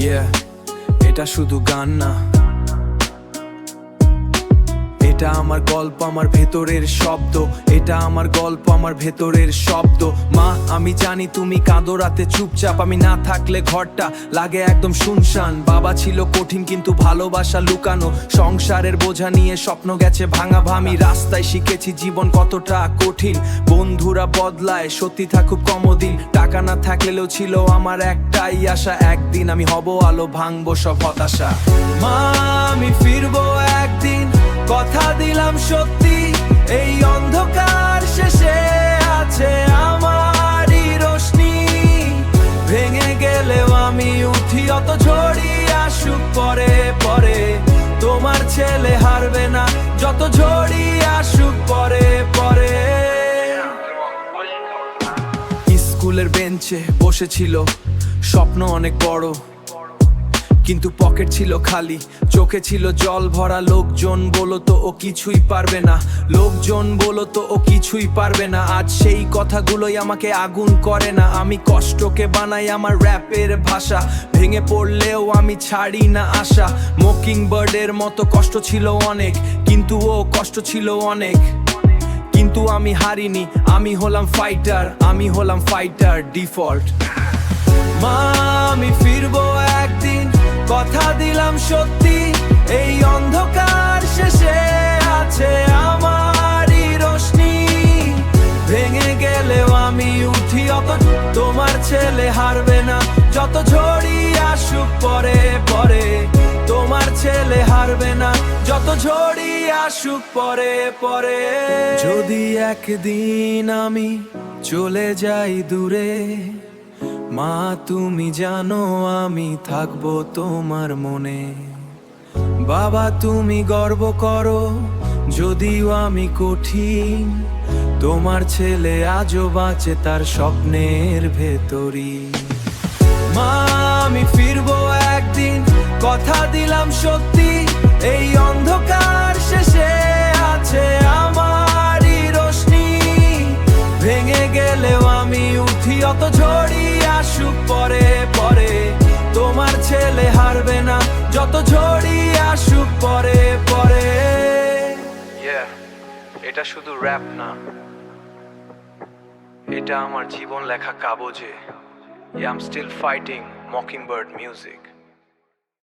Yeah, এটা শুধু গান না, এটা আমার গল্প, আমার ভেতরের শব্দ। এটা আমার গল্প, আমার ভেতরের শব্দ। মা, আমি জানি তুমি কাঁদো রাতে চুপচাপ, আমি না থাকলে ঘরটা লাগে একদম শুনশান। বাবা ছিল কঠিন কিন্তু ভালোবাসা লুকানো, সংসারের বোঝা নিয়ে স্বপ্ন গেছে ভাঙা ভামি। রাস্তায় শিখেছি জীবন কতটা কঠিন, বন্ধুরা বদলায়, সত্যি থাকুক কমদিন। টাকা না থাকলেও ছিল আমার একটাই আশা, একদিন আমি হব আলো, ভাঙবো সব হতাশা। মা, আমি ফিরবো একদিন, কথা দিলাম সত্যি, এই অন্ধকার শেষে আছে আমারই রোশনি। ভেঙে গেলেও আমি উঠি, অত ঝড়ি আসুক পরে পরে, তোমার ছেলে হারবে না, যত ঝড়ি আসুক পরে পরে। স্কুলের বেঞ্চে বসেছিল, স্বপ্ন অনেক বড় কিন্তু পকেট ছিল খালি, চোখে ছিল জল ভরা। লোকজন বলতো ও কিছুই পারবে না, লোকজন বলতো ও কিছুই পারবে না। আজ সেই কথাগুলোই আমাকে আগুন করে না, আমি কষ্টকে বানাই আমার র্যাপের ভাষা। ভেঙে পড়লেও আমি ছাড়ি না আশা। মকিং বার্ডের মতো কষ্ট ছিল অনেক, কিন্তু ও কষ্ট ছিল অনেক। কিন্তু আমি হারিনি, আমি হলাম ফাইটার, আমি হলাম ফাইটার ডিফল্ট। মা, আমি ফিরবো একদিন, কথা দিলাম সত্যি, এই অন্ধকার শেষে আছে আমারই রোশনি। ভেঙে গেলেও আমি উঠি, অত তোমার ছেলে হারবে না, যত ঝড়ি আসুক পরে পরে। তোমার ছেলে হারবে না, যত ঝড়ি আসুক পরে পরে। যদি একদিন আমি চলে যাই দূরে, মা তুমি জানো আমি থাকবো তোমার মনে। বাবা তুমি গর্ব করো, যদিও আমি কঠিন, তোমার ছেলে আজও বাঁচে তার স্বপ্নের ভেতরই। মা, আমি ফিরবো একদিন, কথা দিলাম সত্যি, এই অন্ধকার শেষে আছে আমারই রোশনি। ভেঙে গেলেও আমি উঠি, অত ঝড়ি আসুক পরে পরে, তোমার ছেলে হারবে না, যত ঝড়ি আসুক পরে পরে। এটা শুধু র‍্যাপ না, এটা আমার জীবন লেখা কাগজে। I'm still fighting Mockingbird music.